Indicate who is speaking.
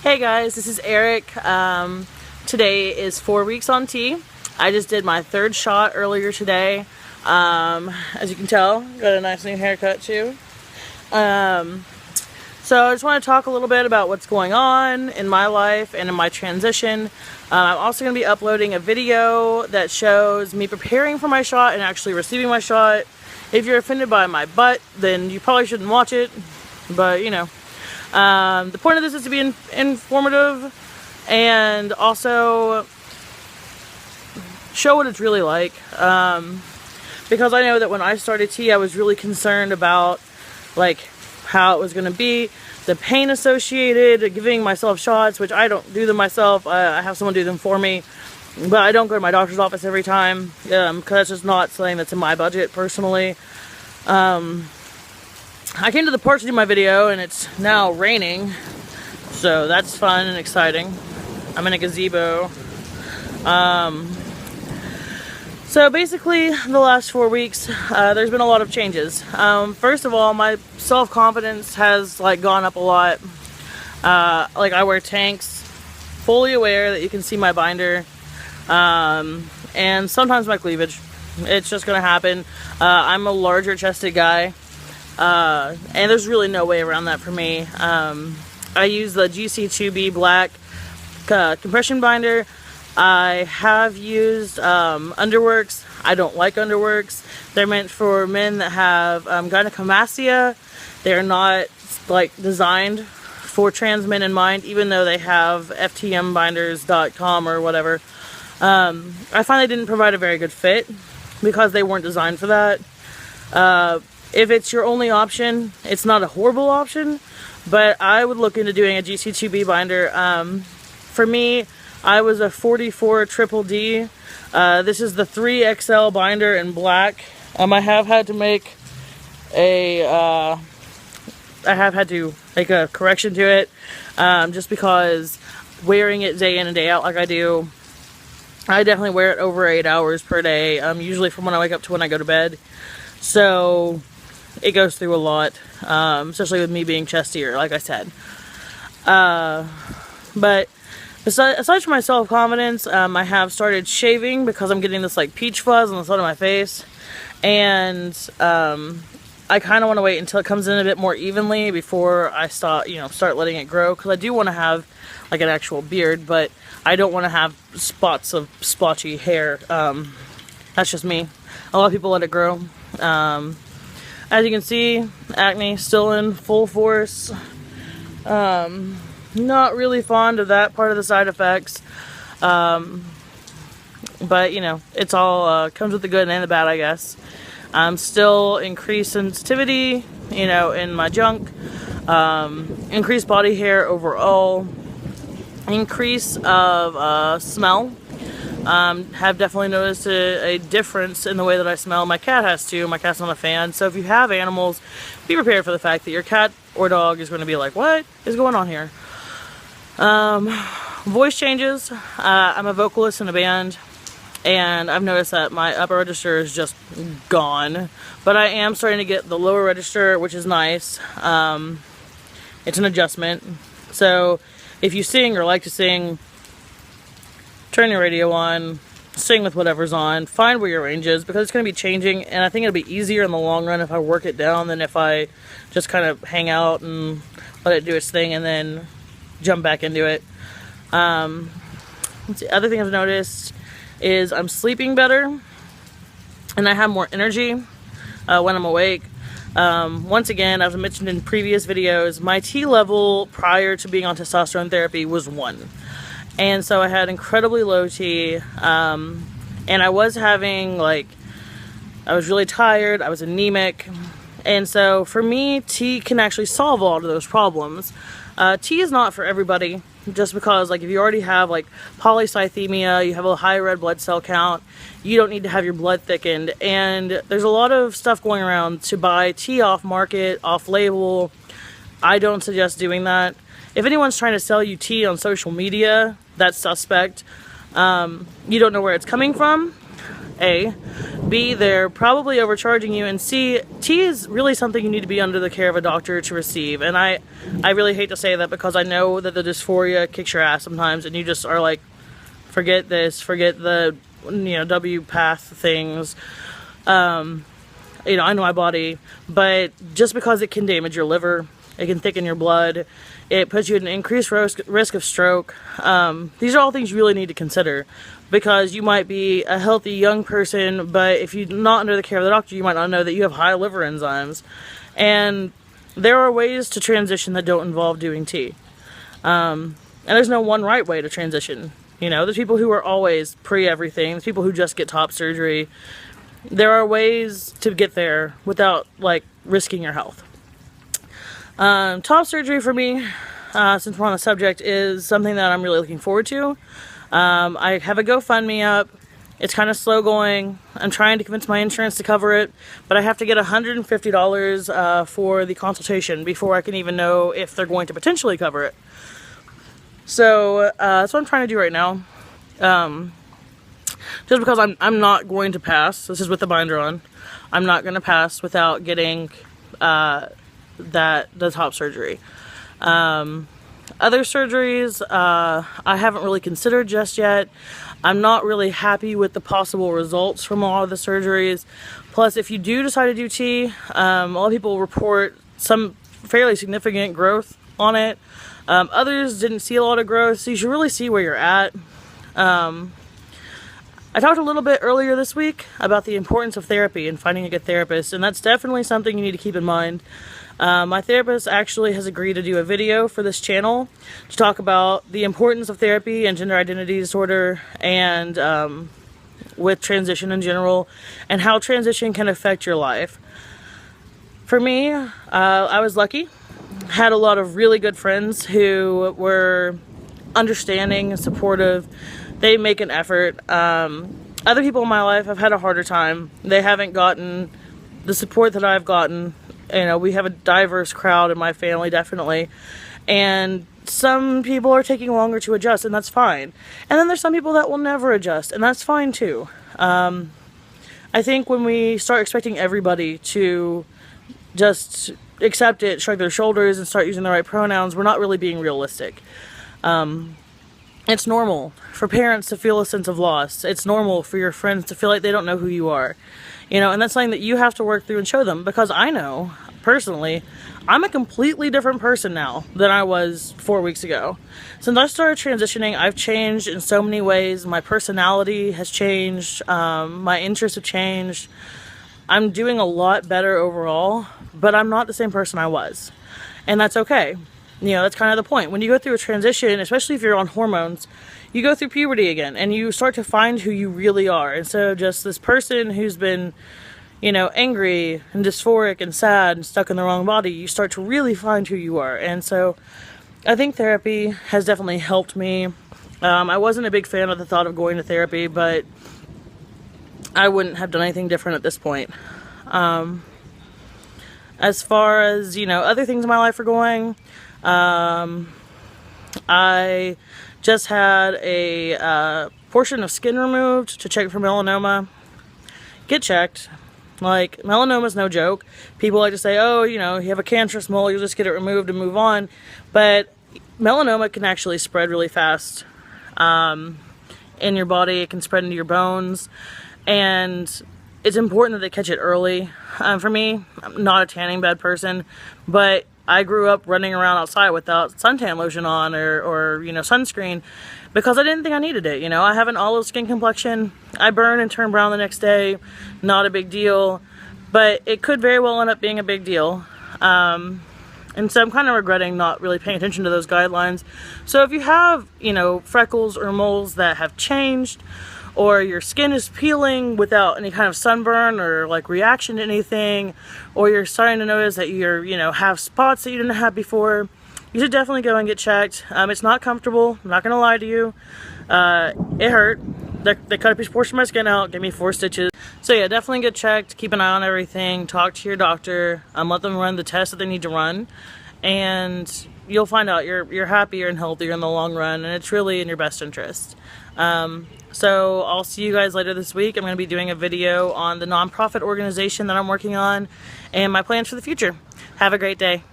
Speaker 1: Hey guys, this is Eric. Today is 4 weeks on T. I just did my third shot earlier today. As you can tell, got a nice new haircut too. So I just want to talk a little bit about what's going on in my life and in my transition. I'm also going to be uploading a video that shows me preparing for my shot and actually receiving my shot. If you're offended by my butt, then you probably shouldn't watch it, but you know. The point of this is to be informative and also show what it's really like. Because I know that when I started T, I was really concerned about like how it was going to be, the pain associated, giving myself shots, which I don't do them myself. I have someone do them for me, but I don't go to my doctor's office every time because that's just not something that's in my budget personally. I came to the park to do my video and it's now raining, so that's fun and exciting. I'm in a gazebo. So basically the last 4 weeks, there's been a lot of changes. First of all, my self-confidence has like gone up a lot. Like I wear tanks, fully aware that you can see my binder, and sometimes my cleavage. It's just gonna happen. I'm a larger chested guy. And there's really no way around that for me. I use the GC2B black compression binder. I have used underworks. I don't like underworks. They're meant for men that have gynecomastia. They're not like designed for trans men in mind, even though they have FTMbinders.com or whatever. I find they didn't provide a very good fit because they weren't designed for that. If it's your only option, it's not a horrible option, but I would look into doing a GC2B binder. For me, I was a 44 triple D. This is the 3XL binder in black. I have had to make a, make a correction to it, just because wearing it day in and day out like I do, I definitely wear it over 8 hours per day, usually from when I wake up to when I go to bed. So it goes through a lot, especially with me being chestier, like I said. But aside from my self-confidence, I have started shaving because I'm getting this like peach fuzz on the side of my face. And I kind of want to wait until it comes in a bit more evenly before I start letting it grow. Because I do want to have like an actual beard, but I don't want to have spots of splotchy hair. That's just me. A lot of people let it grow. As you can see, acne still in full force. Not really fond of that part of the side effects. But you know, it's all comes with the good and the bad, I guess. Still increased sensitivity, you know, in my junk. Increased body hair overall. Increase of smell. Have definitely noticed a difference in the way that I smell. My cat has too. My cat's not a fan. So if you have animals, be prepared for the fact that your cat or dog is going to be like, what is going on here? Voice changes. I'm a vocalist in a band, and I've noticed that my upper register is just gone. But I am starting to get the lower register, which is nice. It's an adjustment. So if you sing or like to sing, turn your radio on, sing with whatever's on, find where your range is, because it's going to be changing, and I think it'll be easier in the long run if I work it down than if I just kind of hang out and let it do its thing and then jump back into it. The other thing I've noticed is I'm sleeping better, and I have more energy when I'm awake. Once again, as I mentioned in previous videos, my T level prior to being on testosterone therapy was 1. And so I had incredibly low T, and I was having, like, I was really tired, I was anemic, and so for me, T can actually solve a lot of those problems. T is not for everybody, just because, like, if you already have, like, polycythemia, you have a high red blood cell count, you don't need to have your blood thickened, and there's a lot of stuff going around to buy T off market, off label. I don't suggest doing that. If anyone's trying to sell you T on social media, that's suspect. You don't know where it's coming from. A. B, they're probably overcharging you, and C, tea is really something you need to be under the care of a doctor to receive. And I really hate to say that, because I know that the dysphoria kicks your ass sometimes, and you just are like, forget this, forget the, you know, W path things. You know, I know my body, but just because it can damage your liver, it can thicken your blood, it puts you at an increased risk of stroke. These are all things you really need to consider, because you might be a healthy young person, but if you're not under the care of the doctor, you might not know that you have high liver enzymes. And there are ways to transition that don't involve doing tea. And there's no one right way to transition. You know, there's people who are always pre-everything, there's people who just get top surgery. There are ways to get there without, like, risking your health. Top surgery for me, since we're on the subject, is something that I'm really looking forward to. I have a GoFundMe up. It's kind of slow going. I'm trying to convince my insurance to cover it, but I have to get $150 for the consultation before I can even know if they're going to potentially cover it. So that's what I'm trying to do right now. Just because I'm not going to pass. This is with the binder on. I'm not going to pass without getting the top surgery. Other surgeries I haven't really considered just yet. I'm not really happy with the possible results from a lot of the surgeries. Plus, if you do decide to do tea, a lot of people report some fairly significant growth on it. Others didn't see a lot of growth, so you should really see where you're at. I talked a little bit earlier this week about the importance of therapy and finding a good therapist, and that's definitely something you need to keep in mind. My therapist actually has agreed to do a video for this channel to talk about the importance of therapy and gender identity disorder, and with transition in general, and how transition can affect your life. For me, I was lucky. Had a lot of really good friends who were understanding and supportive. They make an effort. Other people in my life have had a harder time. They haven't gotten the support that I've gotten. You know, we have a diverse crowd in my family, definitely. And some people are taking longer to adjust, and that's fine. And then there's some people that will never adjust, and that's fine too. I think when we start expecting everybody to just accept it, shrug their shoulders, and start using the right pronouns, we're not really being realistic. It's normal for parents to feel a sense of loss. It's normal for your friends to feel like they don't know who you are. You know, and that's something that you have to work through and show them, because I know, personally, I'm a completely different person now than I was 4 weeks ago. Since I started transitioning, I've changed in so many ways. My personality has changed. My interests have changed. I'm doing a lot better overall, but I'm not the same person I was. And that's okay. You know, that's kind of the point. When you go through a transition, especially if you're on hormones, you go through puberty again, and you start to find who you really are. Instead of just this person who's been, you know, angry and dysphoric and sad and stuck in the wrong body, you start to really find who you are. And so I think therapy has definitely helped me. I wasn't a big fan of the thought of going to therapy, but I wouldn't have done anything different at this point. As far as, you know, other things in my life are going, I just had a portion of skin removed to check for melanoma. Get checked. Like, melanoma's no joke. People like to say, oh, you know, you have a cancerous mole, you'll just get it removed and move on. But melanoma can actually spread really fast in your body. It can spread into your bones. And it's important that they catch it early. For me, I'm not a tanning bed person, but I grew up running around outside without suntan lotion on or you know, sunscreen, because I didn't think I needed it. You know, I have an olive skin complexion. I burn and turn brown the next day. Not a big deal, but it could very well end up being a big deal. And so I'm kind of regretting not really paying attention to those guidelines. So if you have, you know, freckles or moles that have changed, or your skin is peeling without any kind of sunburn or like reaction to anything, or you're starting to notice that you're, you know, have spots that you didn't have before, you should definitely go and get checked. It's not comfortable. I'm not gonna lie to you. It hurt. They cut a piece portion of my skin out, gave me 4 stitches. So yeah, definitely get checked. Keep an eye on everything. Talk to your doctor. Let them run the tests that they need to run, and you'll find out you're happier and healthier in the long run, and it's really in your best interest. So I'll see you guys later this week. I'm going to be doing a video on the nonprofit organization that I'm working on and my plans for the future. Have a great day.